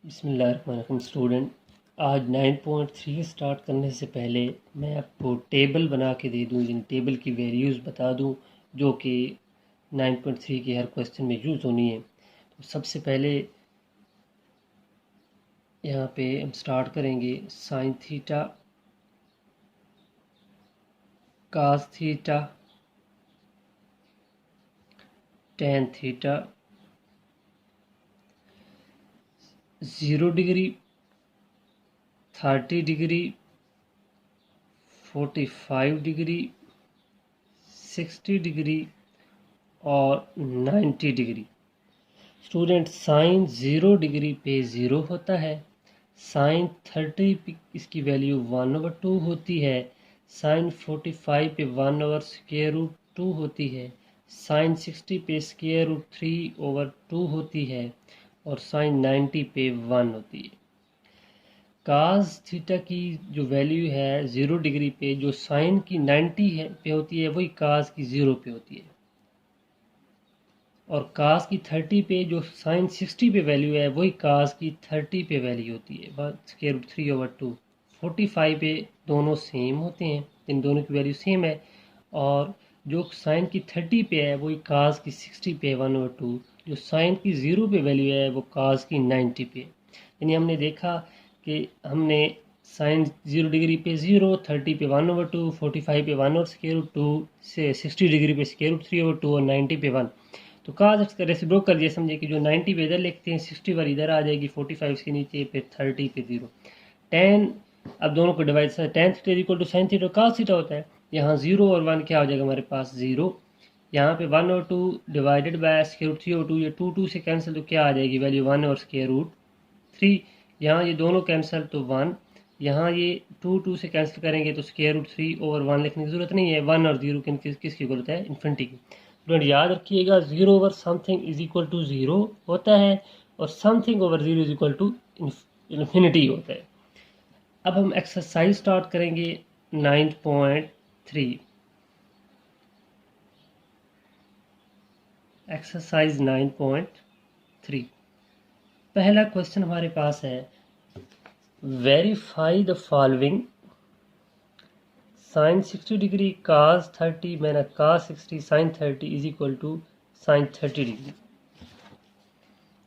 बिस्मिल्लाहिर्रहमानिर्रहीम स्टूडेंट, आज 9.3 स्टार्ट करने से पहले मैं आपको टेबल बना के दे दूँ, इन टेबल की वैल्यूज़ बता दूँ जो कि 9.3 के हर क्वेश्चन में यूज़ होनी है। तो सबसे पहले यहाँ पे हम स्टार्ट करेंगे sine theta, cos theta, tan theta, 0 degree, 30 degree, 45 degree, 60 degree और 90 डिग्री। स्टूडेंट, साइन 0 डिग्री पे 0 होता है, साइन 30 पे इसकी वैल्यू 1/2 होती है, साइन 45 पे 1/√2 होती है, साइन 60 पे √3/2 होती है और साइन 90 पे 1 होती है। कास थीटा की जो वैल्यू है 0 डिग्री पे, जो साइन की 90 पे होती है, वही कास की 0 पे होती है। और कास की 30 पे जो साइन 60 पे वैल्यू है, वही कास की 30 पे वैल्यू होती है, √3/2। 45 पे दोनों सेम होते हैं, इन दोनों की वैल्यू सेम है। और जो साइन की 30 पे है वही कास की 60 पे 1/2। जो साइन की 0 पे वैल्यू है वो कास की 90 पे। यानी हमने देखा कि हमने साइन 0 डिग्री पे 0, 30 पे 1/2, 45 पे 1/√2 से 60 डिग्री पे √3/2 और 90 पे 1। तो काज इस तरह से ब्रो कर दिया, समझे कि जो 90 पे इधर लिखते हैं, 60 वाली इधर आ जाएगी, 45 के नीचे, फिर 30 पे 0। टेन, अब दोनों को divide, tan theta equal to sine theta cos theta होता है। यहाँ 0 और 1 क्या हो जाएगा हमारे पास, 0। यहाँ पे 1/2 डिवाइडेड बाय √3/2, ये 2 से कैंसिल, तो क्या आ जाएगी वैल्यू 1 और √3। यहाँ ये दोनों कैंसिल तो 1, यहाँ ये 2 से कैंसिल करेंगे तो √3/1 लिखने की जरूरत नहीं है। 1 और 0 किसकी इक्वल है, इन्फिनिटी की। स्टूडेंट याद रखिएगा, 0 over something is equal to 0 होता है और something over 0 is equal to infinity होता है। अब हम एक्सरसाइज स्टार्ट करेंगे 9.3। एक्सरसाइज 9.3, पहला क्वेश्चन हमारे पास है, verify the following, sine 60 degree cos 30 मैंने cos 60 sine 30 is equal to sine 30 degree.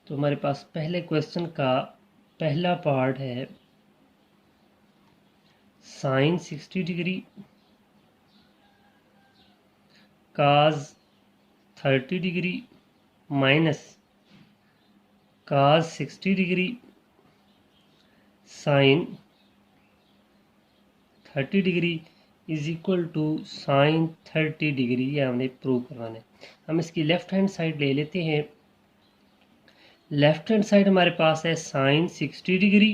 तो हमारे पास पहले क्वेश्चन का पहला पार्ट है, sine 60 degree cos 30 degree minus cos 60 degree sine 30 degree is equal to sine 30 degree. ये हमने प्रूव करवाना है। हम इसकी लेफ्ट हैंड साइड ले लेते हैं। लेफ्ट हैंड साइड हमारे पास है sine 60 degree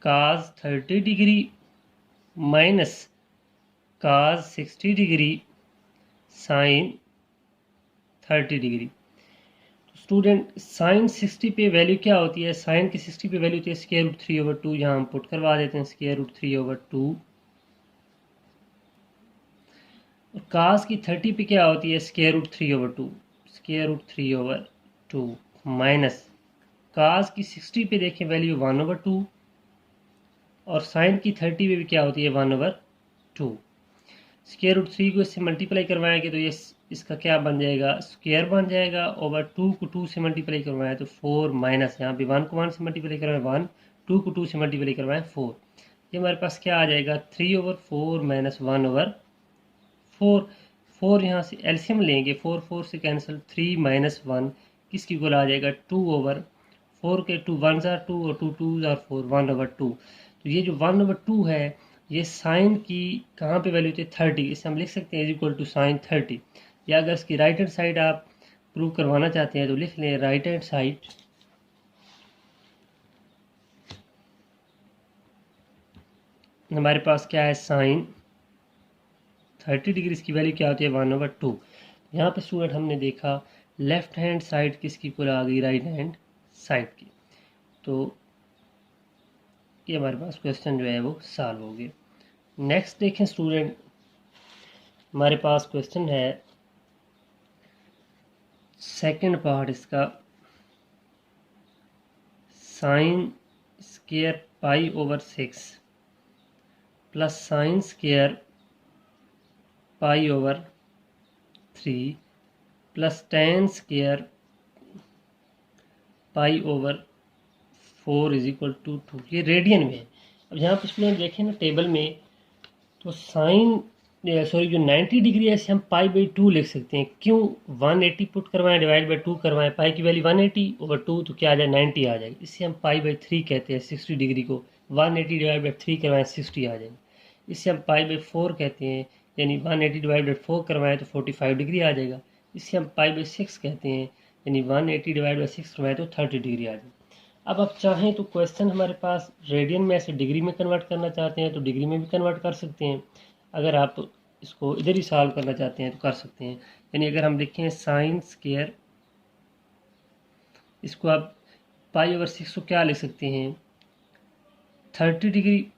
cos 30 degree minus cos 60 degree sine 30 degree. Student, sine 60 पे वैल्यू क्या होती है, साइन की 60 पे वैल्यू होती है √3/2। यहाँ हम पुट करवा देते हैं √3/2। और कास की 30 पे क्या होती है √3/2, √3/2 माइनस कास की 60 पे देखें वैल्यू 1/2 और साइन की 30 पे भी क्या होती है 1/2। √3 को इससे मल्टीप्लाई करवाएंगे तो ये इसका क्या बन जाएगा, स्क्वायर बन जाएगा। ओवर 2 को 2 से मल्टीप्लाई करवाएं तो 4 माइनस, यहाँ पे 1 को 1 से मल्टीप्लाई करवाएं 1, 2 को 2 से मल्टीप्लाई करवाएं 4। ये हमारे पास क्या आ जाएगा 3/4 माइनस 1/4। 4 यहाँ से एलसीएम लेंगे, 4 4 से कैंसिल, 3 माइनस 1 किसकी इक्वल आ जाएगा 2/4 के 2 1 आर 2 और 2 2 आर 4, 1/2। तो ये जो 1/2 है ये साइन की कहाँ पे वैल्यू होती है 30, इसे हम लिख सकते हैं इज इक्वल टू साइन 30। या अगर इसकी राइट हैंड साइड आप प्रूव करवाना चाहते हैं तो लिख लें राइट हैंड साइड हमारे पास क्या है साइन 30 डिग्री, इसकी वैल्यू क्या होती है 1/2। यहाँ पे स्टूडेंट हमने देखा लेफ्ट हैंड साइड किसकी इक्वल आ गई, राइट हैंड साइड की। तो ये हमारे पास क्वेश्चन जो है वो सॉल्व हो गए। नेक्स्ट देखें स्टूडेंट, हमारे पास क्वेश्चन है सेकंड पार्ट इसका, sine square pi over 6 plus sine square pi over 3 plus tan square pi over 4 is equal to 2। ये रेडियन में है। अब यहाँ पर स्टूडेंट देखें ना टेबल में, तो साइन सॉरी जो 90 डिग्री है इसे हम पाई बाई 2 लिख सकते हैं। क्यों? 180 पुट करवाएं, डिवाइड बाई 2 करवाएं, पाई की वैल्यू 180 ओवर 2 तो क्या आ जाए 90 आ जाएगी। इससे हम पाई बाई 3 कहते हैं 60 डिग्री को। 180 डिवाइड बाई 3 करवाएं 60 आ जाएगी। इससे हम पाई बाई 4 कहते हैं, यानी 180 डिवाइड बाई 4 करवाएं तो 45 डिग्री आ जाएगा। इससे हम पाई बाई 6 कहते हैं, यानी 180 डिवाइड बाई 6 करवाएं तो 30 डिग्री आ जाएगी। अब आप चाहें तो क्वेश्चन हमारे पास रेडियन में ऐसे डिग्री में कन्वर्ट करना चाहते हैं तो डिग्री में भी कन्वर्ट कर सकते हैं। अगर आप इसको इधर ही सॉल्व करना चाहते हैं तो कर सकते हैं। यानी अगर हम लिखें साइन स्क्वायर, इसको आप पाई ओवर 6 को क्या लिख सकते हैं 30 डिग्री।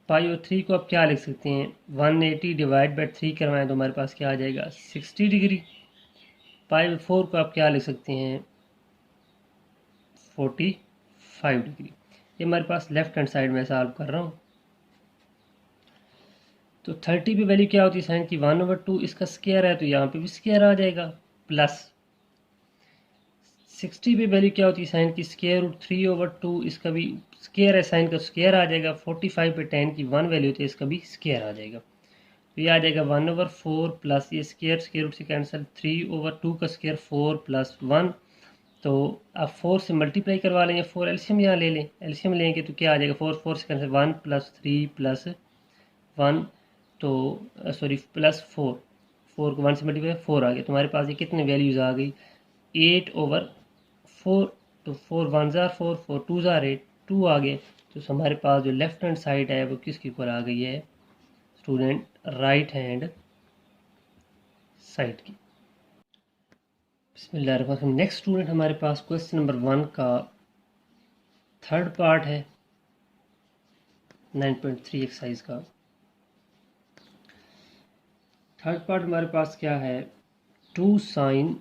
पाई ओवर 3 को आप क्या लिख सकते हैं 180 डिवाइड बाई 3 करवाएं तो हमारे पास क्या आ जाएगा 60 डिग्री। पाई ओवर 4 को आप क्या लिख सकते हैं 45 डिग्री। ये हमारे पास लेफ्ट हैंड साइड में सॉल्व कर रहा हूँ। तो 30 पे वैल्यू क्या होती है साइन की 1/2, इसका स्क्वायर है तो यहाँ पे भी स्क्वायर आ जाएगा, प्लस 60 पे वैल्यू क्या होती है साइन की स्क्वायर रूट 3/2, इसका भी स्क्वायर है, साइन का स्क्वायर आ जाएगा। 45 पे tan की 1 वैल्यू होती है, इसका भी स्क्वायर आ जाएगा। तो ये आ जाएगा 1/4 प्लस ये स्क्वायर रूट से कैंसिल, 3/2 का स्क्वायर 4 प्लस 1। तो आप 4 से मल्टीप्लाई करवा लेंगे, 4 एलसीएम यहाँ ले लें, एलसीएम लेंगे तो क्या आ जाएगा 4 से कैंसिल 1 प्लस 3 प्लस 1, तो सॉरी प्लस 4 को 1 से मल्टीप्लाई 4 आ गया। तुम्हारे पास ये कितने वैल्यूज़ आ गई 8/4। तो 4 1 ज़ार 4, 4 2 ज़ार 8, 2 आ गए। तो हमारे पास जो लेफ्ट हैंड साइड है वो किसके ऊपर आ गई है स्टूडेंट, राइट हैंड साइड की। बिस्मिल्लाहिर्रहमानिर्रहीम। नेक्स्ट स्टूडेंट हमारे पास क्वेश्चन नंबर 1 का थर्ड पार्ट है 9.3 एक्सरसाइज का। थर्ड पार्ट हमारे पास क्या है 2 sine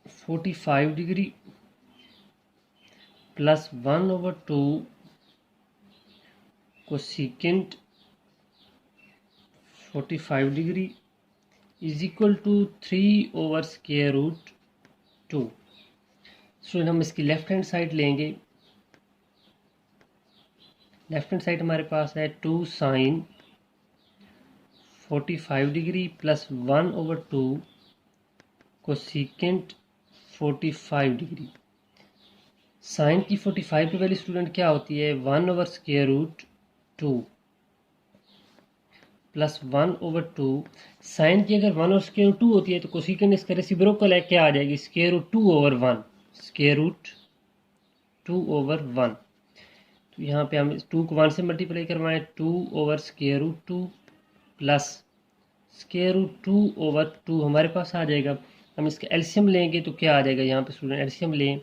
45 degree plus 1/2 cosecant 45 degree is equal to 3/√2। Student हम इसकी लेफ्ट हैंड साइड लेंगे। लेफ्ट हैंड साइड हमारे पास है 2 sine 45 degree plus 1/2 cosecant 45 degree. Sine की 45 की वैल्यू स्टूडेंट क्या होती है 1/√2 प्लस 1/2। साइन की अगर 1/√2 होती है तो कोसेकेंट इसका रेसिप्रोकल है, क्या आ जाएगी √2/1, √2/1। तो यहाँ पे हम 2 को 1 से मल्टीप्लाई करवाएं 2/√2 प्लस √2/2 हमारे पास आ जाएगा। हम इसका एलसीएम लेंगे तो क्या आ जाएगा, यहाँ पे स्टूडेंट एलसीएम लें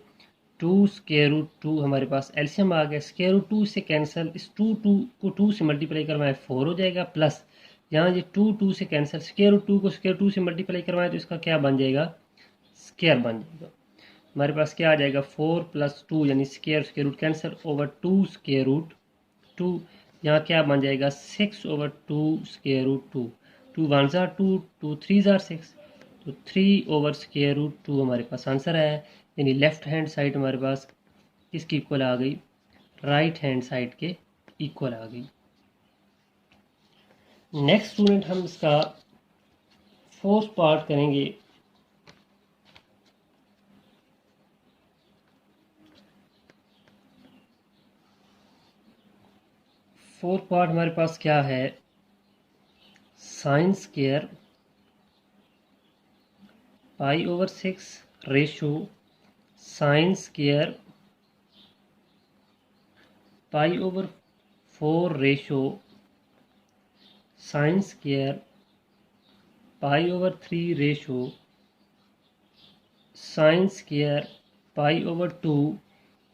2√2 हमारे पास एलसीएम आ गया। √2 से कैंसिल, इस 2 को 2 से मल्टीप्लाई करवाएं 4 हो जाएगा, प्लस यहाँ ये 2 से कैंसिल, √2 को √2 से मल्टीप्लाई करवाएं तो इसका क्या बन जाएगा स्क्वायर बन जाएगा। हमारे पास क्या आ जाएगा 4 + 2 यानी स्क्वायर रूट कैंसिल ओवर 2 √2। यहाँ क्या बन जाएगा 6/2 2 1 ज़ार 2, 2 3 ज़ार 6, तो 3/√2 हमारे पास आंसर है। यानी लेफ्ट हैंड साइड हमारे पास किसकी इक्वल आ गई, राइट हैंड साइड के इक्वल आ गई। नेक्स्ट स्टूडेंट हम इसका फोर्थ पार्ट करेंगे। फोर्थ पार्ट हमारे पास क्या है sine square π/6 ratio sine square π/4 ratio sine square π/3 ratio sine square π/2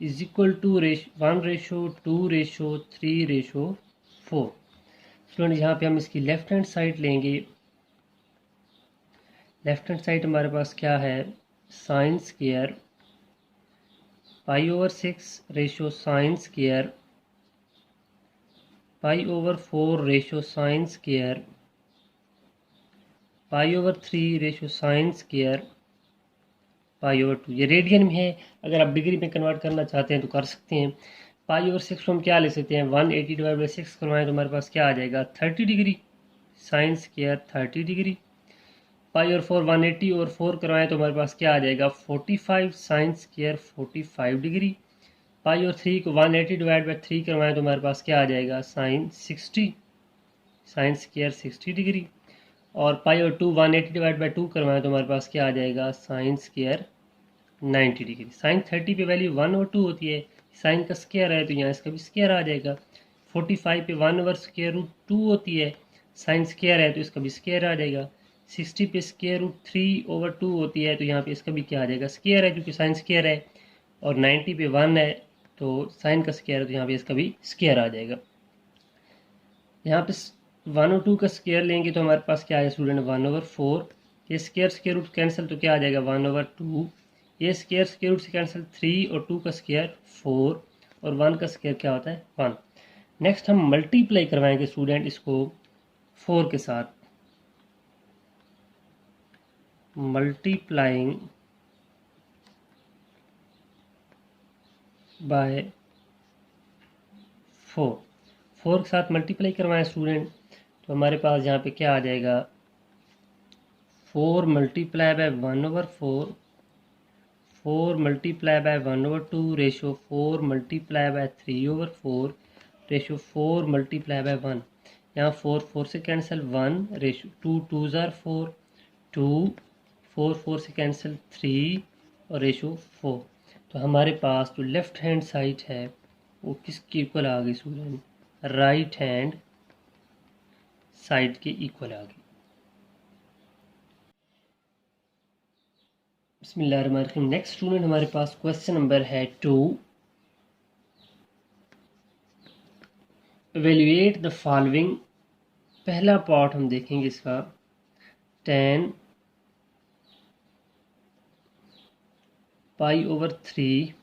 is equal to 1/2/3/4। Student यहाँ पे हम इसकी लेफ्ट हैंड साइड लेंगे। लेफ्ट हैंड साइड हमारे पास क्या है sine square pi over 6 ratio sine square pi over 4 ratio sine square pi over 3 ratio sine square pi over 2। ये रेडियन में है, अगर आप डिग्री में कन्वर्ट करना चाहते हैं तो कर सकते हैं। पाई ओवर 6 को हम क्या ले सकते हैं, 180 डिवाइड बाई 6 करवाएं तो हमारे पास क्या आ जाएगा 30 डिग्री, साइन स्क्वायर 30 डिग्री। पाई और 4 180 और 4 करवाएं तो हमारे पास क्या आ जाएगा 45, साइन स्क्वायर 45 डिग्री। पाई और 3 को 180 डिवाइड बाई 3 करवाएं तो हमारे पास क्या आ जाएगा साइन 60, साइन स्क्वायर 60 डिग्री। और पाई और 2 180 डिवाइड बाई 2 करवाएं तो हमारे पास क्या आ जाएगा साइन स्क्वायर 90 डिग्री। साइन 30 पे वैल्यू 1 और 2 होती है, साइन का स्क्वायर है तो यहाँ इसका भी स्क्वायर आ जाएगा। 45 पे 1 ओवर स्क्वायर रूट 2 होती है, साइन स्क्वायर है तो इसका भी स्क्वायर आ जाएगा। 60 पे स्क्वायर रूट 3 ओवर 2 होती है तो यहाँ पे इसका भी क्या आ जाएगा स्क्वायर है, क्योंकि साइन स्क्वायर है। और 90 पे 1 है तो साइन का स्क्वायर है तो यहाँ पे इसका भी स्क्वायर आ जाएगा। यहाँ पे 1 और 2 का स्क्वायर लेंगे तो हमारे पास क्या आएगा स्टूडेंट 1 ओवर 4। ये स्क्वायर रूट कैंसिल तो क्या आ जाएगा 1 ओवर 2। ये स्क्वायर रूट से कैंसिल 3 और 2 का स्क्वायर 4 और 1 का स्क्वायर क्या होता है 1। नेक्स्ट हम मल्टीप्लाई करवाएंगे स्टूडेंट इसको 4 के साथ। मल्टीप्लाइंग बाय 4 के साथ मल्टीप्लाई करवाएं स्टूडेंट तो हमारे पास यहाँ पे क्या आ जाएगा 4 multiply by 1 over 4, 4 multiply by 1 over 2 ratio 4 multiply by 3 over 4 ratio 4 multiply by 1। यहाँ 4 से कैंसिल 1 रेशो 2 2 ज़ार 4 2 4 से कैंसिल 3 और रेशो 4। तो हमारे पास जो लेफ्ट हैंड साइड है वो किसके इक्वल आ गई स्टूडेंट, राइट हैंड साइड के इक्वल आ गई। बिस्मिल्लाहिर्रहमानिर्रहीम। नेक्स्ट स्टूडेंट हमारे पास क्वेश्चन नंबर है 2। Evaluate the following. पहला पार्ट हम देखेंगे इसका 10 पाई over 3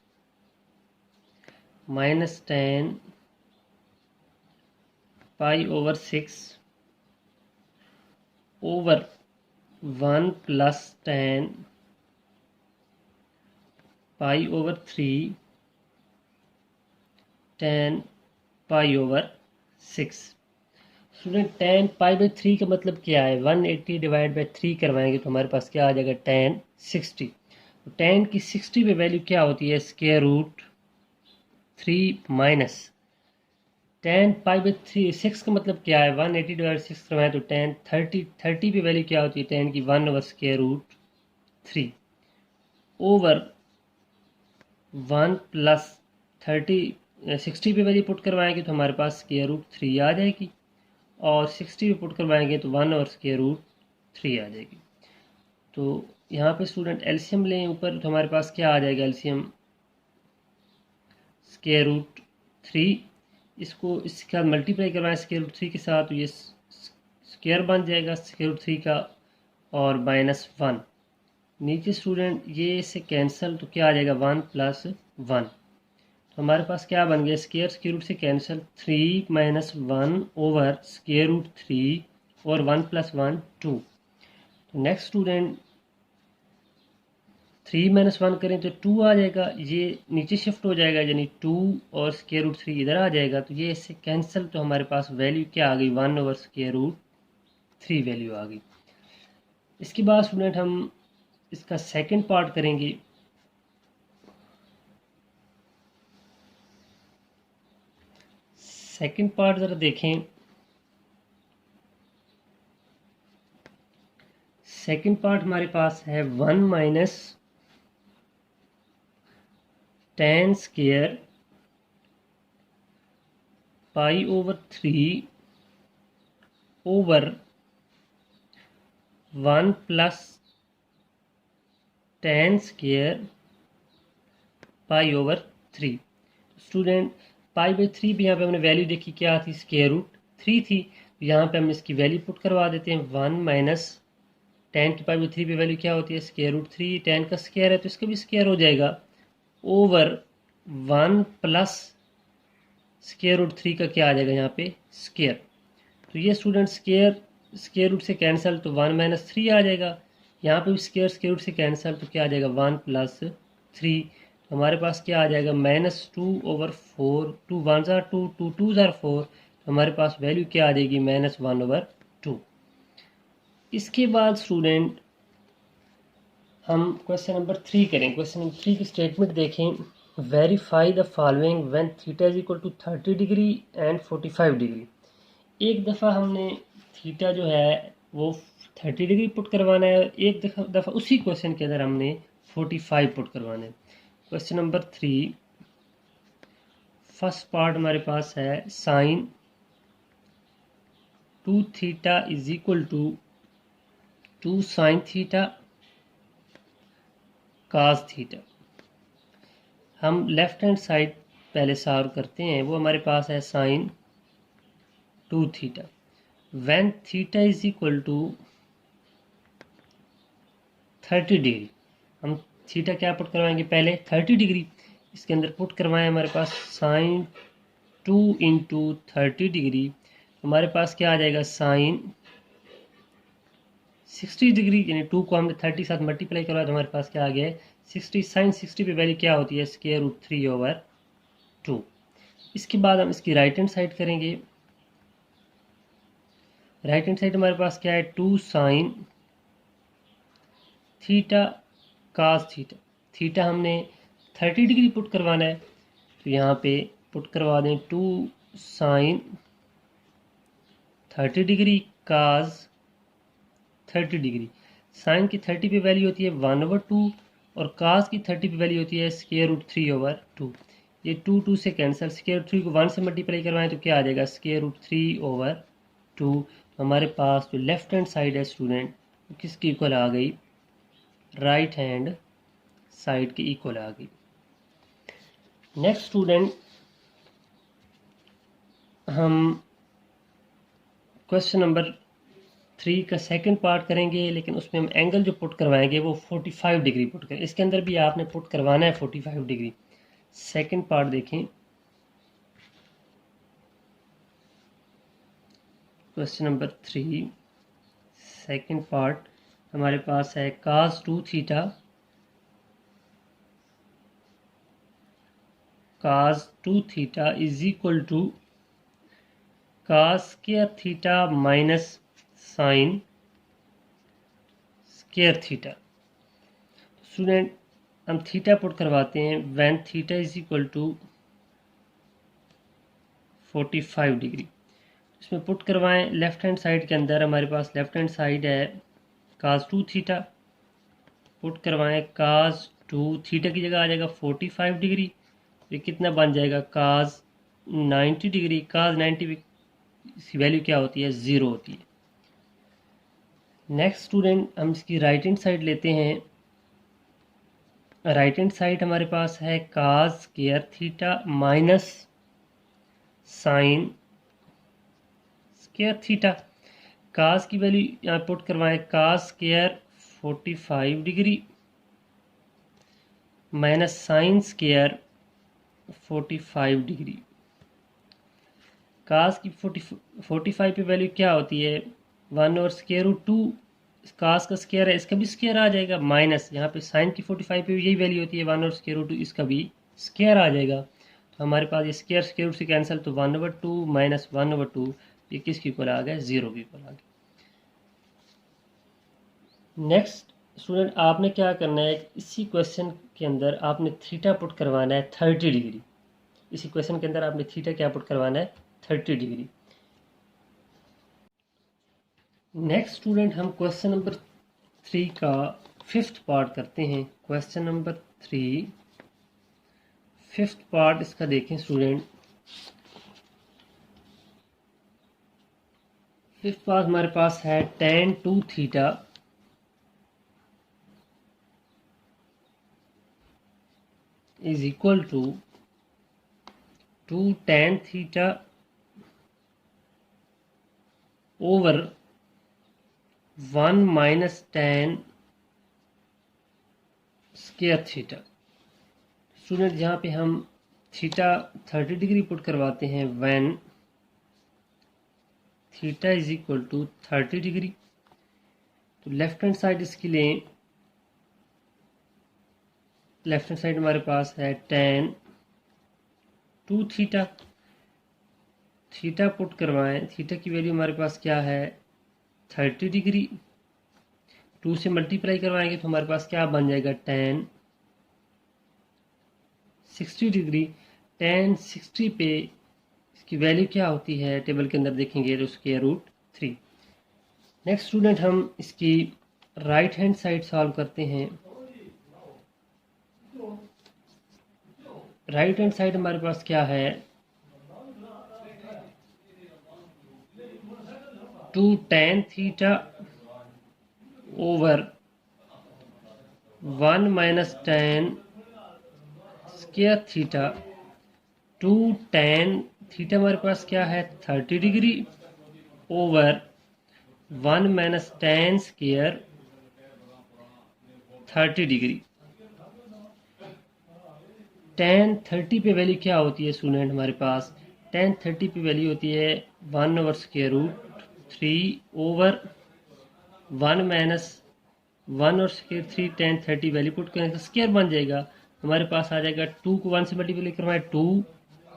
minus 10 pi over 6 over 1 plus 10 pi over 3 10 pi over 6। Student 10 pi by 3 का मतलब क्या है, 180 डिवाइड बाई 3 करवाएंगे तो हमारे पास क्या आ जाएगा 10 60। तो 10 की 60 पे वैल्यू क्या होती है square root 3 minus 10 pi by 3 6 का मतलब क्या है 180 डिवाइड 6 करवाएं तो 10 30 पे वैल्यू क्या होती है 10 की 1 over square root 3 over 1 plus 60 पे वैल्यू पुट करवाएंगे तो हमारे पास स्क्वायर रूट 3 आ जाएगी और 60 पे पुट करवाएंगे तो 1 ओवर स्क्वायर रूट 3 आ जाएगी। तो यहाँ पे स्टूडेंट एलसीएम लें ऊपर तो हमारे पास क्या आ जाएगा एलसीएम स्क्वायर रूट 3। इसको इसके साथ मल्टीप्लाई करवाएं स्क्वायर रूट 3 के साथ तो ये स्क्वायर बन जाएगा स्क्वायर रूट 3 का और माइनस 1। नीचे स्टूडेंट ये से कैंसिल तो क्या आ जाएगा 1 प्लस 1। तो हमारे पास क्या बन गया स्क्वायर रूट से cancel 3 minus 1 over square root 3 और 1 प्लस 1 2। तो नेक्स्ट स्टूडेंट 3 माइनस 1 करें तो 2 आ जाएगा, ये नीचे शिफ्ट हो जाएगा यानी 2 और स्क्वायर रूट 3 इधर आ जाएगा तो ये इससे कैंसिल तो हमारे पास वैल्यू क्या आ गई 1 ओवर स्क्वायर रूट 3 वैल्यू आ गई। इसके बाद स्टूडेंट हम इसका सेकंड पार्ट करेंगे। सेकंड पार्ट ज़रा देखें। सेकंड पार्ट हमारे पास है 1 minus 10 square pi over 3 over 1 plus 10 square pi over 3। Student pi by 3 भी यहाँ पे हमने वैल्यू देखी क्या थी स्क्वायर रूट 3 थी, तो यहाँ पे हम इसकी वैल्यू पुट करवा देते हैं 1 माइनस tan की पावर 3 पे वैल्यू क्या होती है, स्क्वायर रूट 3, tan का स्क्वायर है तो इसका भी स्क्वायर हो जाएगा, ओवर 1 प्लस स्क्वायर रूट 3 का क्या आ जाएगा यहाँ पे, स्क्वायर। तो ये स्टूडेंट स्क्वायर रूट से कैंसिल तो 1 माइनस 3 आ जाएगा, यहाँ पे भी स्क्वायर रूट से कैंसिल तो क्या आ जाएगा, 1 प्लस 3। तो हमारे पास क्या आ जाएगा, -2/4, 2 1 ज़ार 2, 2 2 ज़ार 4, हमारे पास वैल्यू क्या आ जाएगी, -1/2। इसके बाद स्टूडेंट हम क्वेश्चन नंबर 3 करें। क्वेश्चन नंबर 3 की स्टेटमेंट देखें, verify the following when theta is equal to 30 degree and 45 degree. एक दफ़ा हमने थीटा जो है वो 30 डिग्री पुट करवाना है, एक दफ़ा उसी क्वेश्चन के अंदर हमने 45 पुट करवाना है। क्वेश्चन नंबर 3 फर्स्ट पार्ट हमारे पास है sine 2 theta is equal to 2 sine theta cos theta. हम लेफ्ट हैंड साइड पहले सॉल्व करते हैं, वो हमारे पास है sine 2 theta when theta is equal to 30 degree. हम थीटा क्या पुट करवाएंगे, पहले 30 डिग्री इसके अंदर पुट करवाएं, हमारे पास साइन 2 इंटू 30 डिग्री, हमारे पास क्या आ जाएगा, साइन 60 डिग्री, यानी 2 को हमने 30 साथ मल्टीप्लाई करवाया तो हमारे पास क्या आ गया है 60। साइन 60 पे वैल्यू क्या होती है, स्क्वायर रूट 3/2। इसके बाद हम इसकी राइट हैंड साइड करेंगे। राइट हैंड साइड हमारे पास क्या है, 2 sine theta cos theta. Theta हमने 30 डिग्री पुट करवाना है तो यहाँ पे पुट करवा दें 2 sign 30 degree cos 30 degree. Sine की 30 पे वैल्यू होती है 1/2 और कास की 30 पे वैल्यू होती है स्क्वायर रूट 3/2। ये 2 2 से कैंसिल, स्क्वायर रूट 3 को 1 से मल्टीप्लाई करवाएं तो क्या आ जाएगा, स्क्वायर रूट 3/2। हमारे पास जो लेफ्ट हैंड साइड है स्टूडेंट किसकी इक्वल आ गई, राइट हैंड साइड की इक्वल आ गई। नेक्स्ट स्टूडेंट हम क्वेश्चन नंबर 3 का सेकंड पार्ट करेंगे, लेकिन उसमें हम एंगल जो पुट करवाएंगे वो 45 डिग्री पुट करें। इसके अंदर भी आपने पुट करवाना है 45 डिग्री। सेकंड पार्ट देखें, क्वेश्चन नंबर 3 सेकंड पार्ट हमारे पास है cos 2 theta, cos 2 theta is equal to cos square theta minus sine square theta. Student हम थीटा पुट करवाते हैं when theta is equal to 45 degree. इसमें पुट करवाएं left hand side के अंदर, हमारे पास लेफ्ट हैंड साइड है cos 2 थीटा, पुट करवाएं cos 2 थीटा की जगह आ जाएगा 45 डिग्री, ये कितना बन जाएगा cos 90 डिग्री। cos 90 की वैल्यू क्या होती है, 0 होती है। नेक्स्ट स्टूडेंट हम इसकी राइट हैंड साइड लेते हैं। राइट हैंड साइड हमारे पास है cos square theta minus sine square theta. cos की वैल्यू यहाँ पुट करवाएं, cos square 45 degree minus sine square 45 degree. cos की 45 पे वैल्यू क्या होती है, 1 और स्क्वायर रूट 2, cos का स्क्वायर है इसका भी स्क्वायर आ जाएगा, माइनस यहाँ पे साइन की 45 पे यही वैल्यू होती है 1 और स्क्वायर रूट 2, इसका भी स्क्वायर आ जाएगा। तो हमारे पास ये स्क्वायर रूट से कैंसिल तो 1/2 माइनस 1/2, ये किसकी इक्वल आ गया, 0 की इक्वल आ गया। नेक्स्ट स्टूडेंट आपने क्या करना है, इसी क्वेश्चन के अंदर आपने थीटा पुट करवाना है 30 डिग्री। इसी क्वेश्चन के अंदर आपने थीटा क्या पुट करवाना है, 30 डिग्री। नेक्स्ट स्टूडेंट हम क्वेश्चन नंबर 3 का फिफ्थ पार्ट करते हैं। क्वेश्चन नंबर 3 फिफ्थ पार्ट इसका देखें स्टूडेंट। फिफ्थ पार्ट हमारे पास है tan 2 theta is equal to 2 tan theta over 1 minus tan square theta. Student यहाँ पे हम थीटा 30 डिग्री पुट करवाते हैं when theta is equal to 30 degree. तो लेफ्ट हैंड साइड इसकी लें, लेफ्ट हैंड साइड हमारे पास है tan 2 थीटा। थीटा पुट करवाएं, थीटा की वैल्यू हमारे पास क्या है 30 डिग्री। 2 से मल्टीप्लाई करवाएंगे तो हमारे पास क्या बन जाएगा tan 60 डिग्री। tan 60 पे इसकी वैल्यू क्या होती है टेबल के अंदर देखेंगे तो √3। नेक्स्ट स्टूडेंट हम इसकी राइट हैंड साइड सॉल्व करते हैं। राइट हैंड साइड हमारे पास क्या है 2 tan थीटा ओवर 1 माइनस tan square theta. 2 tan theta हमारे पास क्या है 30 डिग्री ओवर 1 माइनस tan स्क्वायर 30 डिग्री। tan 30 पे वैल्यू क्या होती है स्टूडेंट हमारे पास tan 30 पे वैल्यू होती है 1/√3 over 1 minus 1/√3 tan 30 value put करें तो स्क्वायर बन जाएगा। हमारे पास आ जाएगा 2 को 1 से मल्टीप्लाई करवाएं 2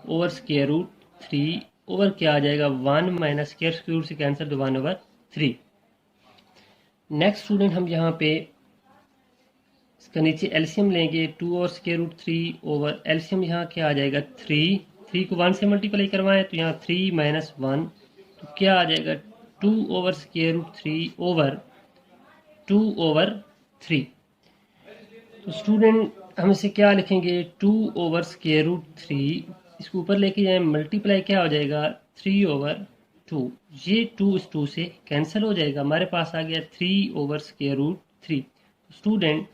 ओवर √3 ओवर क्या आ जाएगा 1 माइनस स्क्वायर से कैंसिल तो 1/3। नेक्स्ट स्टूडेंट हम यहाँ पे इसका नीचे एलसीएम लेंगे 2 ओवर √3 ओवर एलसीएम यहाँ क्या आ जाएगा 3 को 1 से मल्टीप्लाई करवाएं तो यहाँ 3 माइनस 1 तो क्या आ जाएगा 2 ओवर √3 ओवर 2/3। तो स्टूडेंट हम इसे क्या लिखेंगे 2 ओवर √3, इसको ऊपर लेके जाए मल्टीप्लाई क्या हो जाएगा 3/2। ये 2 इस 2 से कैंसिल हो जाएगा, हमारे पास आ गया 3 ओवर √3। स्टूडेंट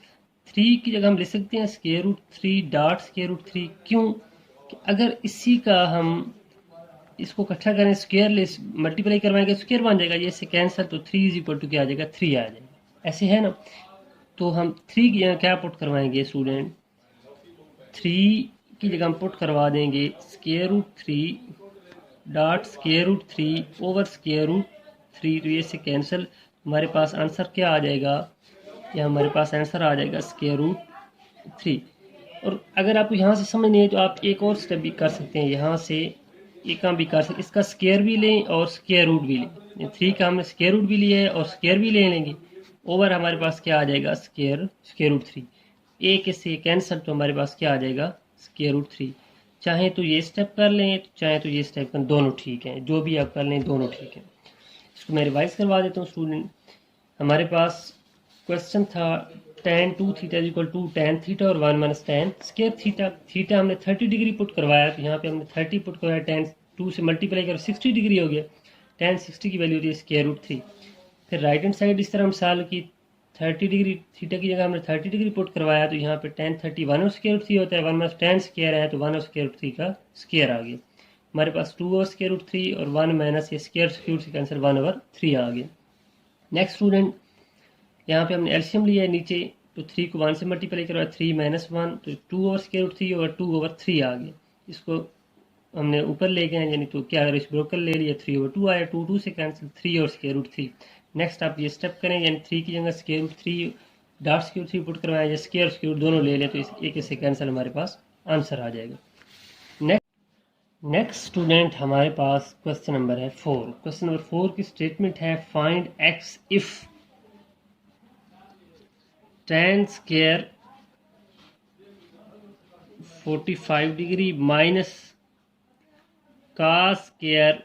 3 की जगह हम लिख सकते हैं √3 डॉट √3। क्यों कि अगर इसी का हम इसको इकट्ठा करें स्क्वायर मल्टीप्लाई करवाएंगे स्क्वायर बन जाएगा, ये से कैंसिल तो 3 इज इक्वल टू क्या आ जाएगा 3 आ जाएगा, ऐसे है ना। तो हम 3 की जगह क्या पुट करवाएंगे स्टूडेंट 3 की जगह हम पुट करवा देंगे √3 डॉट √3 ओवर √3। तो ये से कैंसिल हमारे पास आंसर क्या आ जाएगा, या हमारे पास आंसर आ जाएगा √3। और अगर आपको यहाँ से समझ नहीं है तो आप एक और स्टेप भी कर सकते हैं, यहाँ से ये काम भी कर सकते, इसका स्क्वायर भी लें और स्क्वायर रूट भी लें। 3 का हमने स्क्वायर रूट भी लिया है और स्क्वायर भी ले लेंगे, ओवर हमारे पास क्या आ जाएगा √3। एक इससे कैंसिल तो हमारे पास क्या आ जाएगा √3। चाहे तो ये स्टेप कर लें चाहे तो ये स्टेप कर, दोनों ठीक हैं, जो भी आप कर लें दोनों ठीक है। इसको मैं रिवाइज करवा देता हूँ स्टूडेंट। हमारे पास क्वेश्चन था tan 2 theta equal to tan theta और 1 माइनस tan स्क्वायर थीटा। थीटा हमने 30 डिग्री पुट करवाया तो यहाँ पे हमने 30 पुट करवाया, tan 2 से मल्टीप्लाई कर 60 डिग्री हो गया, tan 60 की वैल्यू होती है √3। फिर राइट हैंड साइड इस तरह हम सॉल्व की 30 डिग्री थीटा की जगह हमने 30 डिग्री पुट करवाया तो यहाँ पे tan 30 1 और √3 होता है, 1 माइनस tan स्क्वायर है तो 1 और √3 का स्क्वायर आ गया। हमारे पास 2 और √3 और 1 माइनस ये स्क्वायर से कैंसिल 1/3 आ गया। नेक्स्ट स्टूडेंट यहाँ पे हमने एलसीएम लिया है नीचे, तो 3 को 1 से मल्टीप्लाई करवाया 3 माइनस 1 तो 2 ओवर √3 और 2/3 आ गया। इसको हमने ऊपर ले गए यानी तो क्या रेसिप्रोकल ले लिया 3/2 आया, 2 से कैंसिल 3 और √3। नेक्स्ट आप ये स्टेप करें यानी 3 की जगह √3 डॉट √3 पुट करवाया या स्क्वायर दोनों ले लें तो एक से कैंसिल हमारे पास आंसर आ जाएगा। नेक्स्ट स्टूडेंट हमारे पास क्वेश्चन नंबर है 4। क्वेश्चन नंबर 4 की स्टेटमेंट है find x if tan square 45 degree minus cos square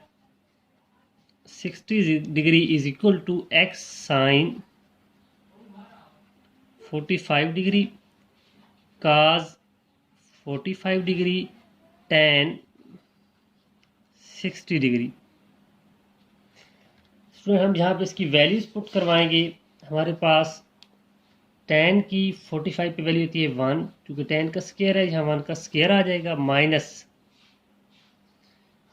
60 degree is equal to x sine 45 degree cos 45 degree tan 60 degree. Student हम यहाँ पे इसकी वैल्यूज पुट करवाएंगे। हमारे पास tan की 45 पे वैल्यू होती है 1, क्योंकि tan का स्क्वायर है, यहाँ 1 का स्क्वायर आ जाएगा, माइनस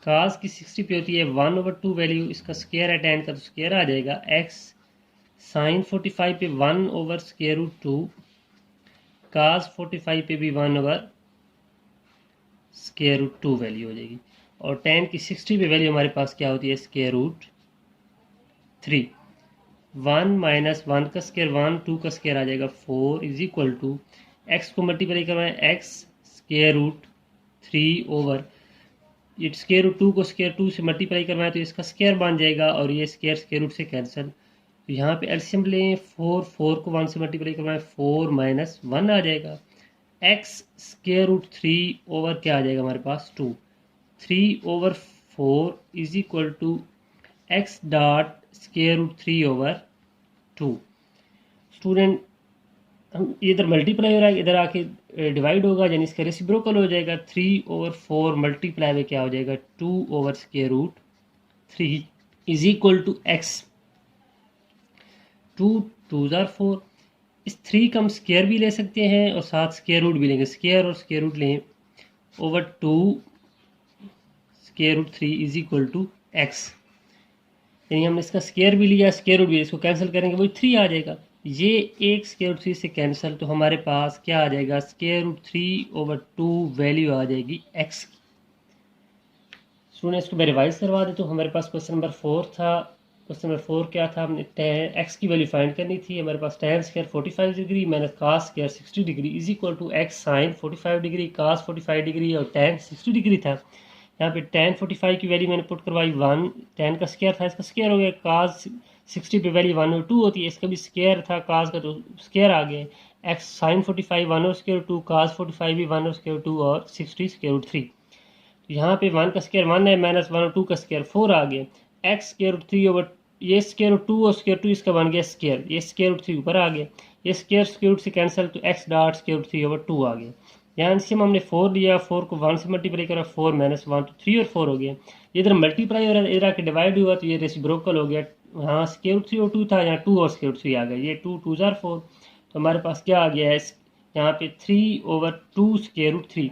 cos की 60 पे होती है 1/2 वैल्यू, इसका स्क्वायर है tan का तो स्क्वायर आ जाएगा, x साइन 45 पे 1 ओवर स्क्वायर रूट 2, काज 45 पे भी 1 ओवर स्क्वायर रूट 2 वैल्यू हो जाएगी। और tan की 60 पे वैल्यू हमारे पास क्या होती है, स्क्वायर रूट 3। 1 माइनस 1 का स्क्वायर 1, 2 का स्क्वायर आ जाएगा 4 इज इक्वल टू एक्स को मल्टीप्लाई करवाएं, X square root 3 over it square root 2 को स्क्वायर 2 से मल्टीप्लाई करवाएं तो इसका स्क्वायर बन जाएगा और ये स्क्वायर स्क्वायर रूट से कैंसिल। तो यहाँ पे एलसीएम लें, 4 को 1 से मल्टीप्लाई करवाएं, 4 माइनस 1 आ जाएगा। एक्स स्क्वायर रूट 3 ओवर क्या आ जाएगा हमारे पास 2, 3 over 4 is equal to X dot square root 3 over 2। Student हम इधर मल्टीप्लाई हो रहा है, इधर आके डिवाइड होगा यानी इसका रेसिप्रोकल हो जाएगा। 3 ओवर 4 मल्टीप्लाई में क्या हो जाएगा 2 over square root 3 is equal to X. 2 2 जार 4, इस 3 का हम स्क्वायर भी ले सकते हैं और साथ स्क्वायर रूट भी लेंगे, स्क्वायर और स्क्वायर रूट लें over 2 square root 3 is equal to X. यानी हमने इसका स्क्वायर भी लिया, स्क्वायर रूट भी, इसको कैंसिल करेंगे वही 3 आ जाएगा। ये एक स्क्वायर रूट 3 से कैंसिल, तो हमारे पास क्या आ जाएगा, स्क्वायर रूट 3 ओवर 2 वैल्यू आ जाएगी एक्स की। स्टूडेंट इसको मैं रिवाइज करवा देता हूँ। हमारे पास क्वेश्चन नंबर 4 था। क्वेश्चन नंबर 4 क्या था, हमने एक्स की वैल्यू फाइंड करनी थी। हमारे पास tan square 45 degree minus cos square 60 degree is equal to X sine 45 degree cos 45 degree और tan 60 डिग्री था। यहाँ पे tan 45 की वैल्यू मैंने पुट करवाई 1, tan का स्क्वायर था, इसका स्क्वायर हो गया। कास 60 पे वैल्यू 1 और 2 होती है, इसका भी स्क्वायर था कास का, तो स्क्वायर आ गए। एक्स साइन 45 1 और स्क्वायर 2, कास 45 भी 1 और स्क्वायर 2 और 60 स्क्वायर 3। तो यहाँ पे 1 का स्क्वायर 1 है, माइनस 1 और 2 का स्क्वायर 4 आ गए। एक्स स्क्वायर 3 ओवर ये स्क्वायर 2 और स्क्वायर 2 इसका बन गया स्क्वायर, ये स्क्वायर 3 ऊपर आ गया, ये स्क्वायर स्क्वायर से कैंसिल, तो एक्स डॉट स्क्वायर 3 ओवर 2 आ गया। यहाँ से हमने 4 लिया, 4 को 1 से मल्टीप्लाई करा, 4 माइनस 1 तो 3 और 4 हो गया। इधर मल्टीप्लाई हो रहा है, इधर आके डिवाइड हुआ तो ये रेसिप्रोकल हो गया। हाँ स्क्वायर 3 और 2 था, यहाँ 2 और स्क्वायर 3 आ गया, ये 2 2 जार 4। तो हमारे पास क्या आ गया है, यहाँ पे 3 ओवर 2 स्क्वायर रूट 3।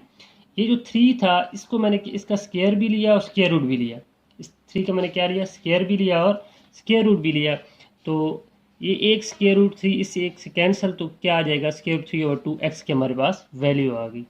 ये जो 3 था इसको मैंने इसका स्क्वायर भी लिया और स्क्वायर रूट भी लिया। इस 3 का मैंने क्या लिया, स्क्वायर भी लिया और स्क्वायर रूट भी लिया। तो ये एक स्क्वायर रूट 3 इससे एक से कैंसिल, तो क्या आ जाएगा, स्क्वायर रूट 3 ओवर 2 एक्स की हमारे पास वैल्यू आ गई।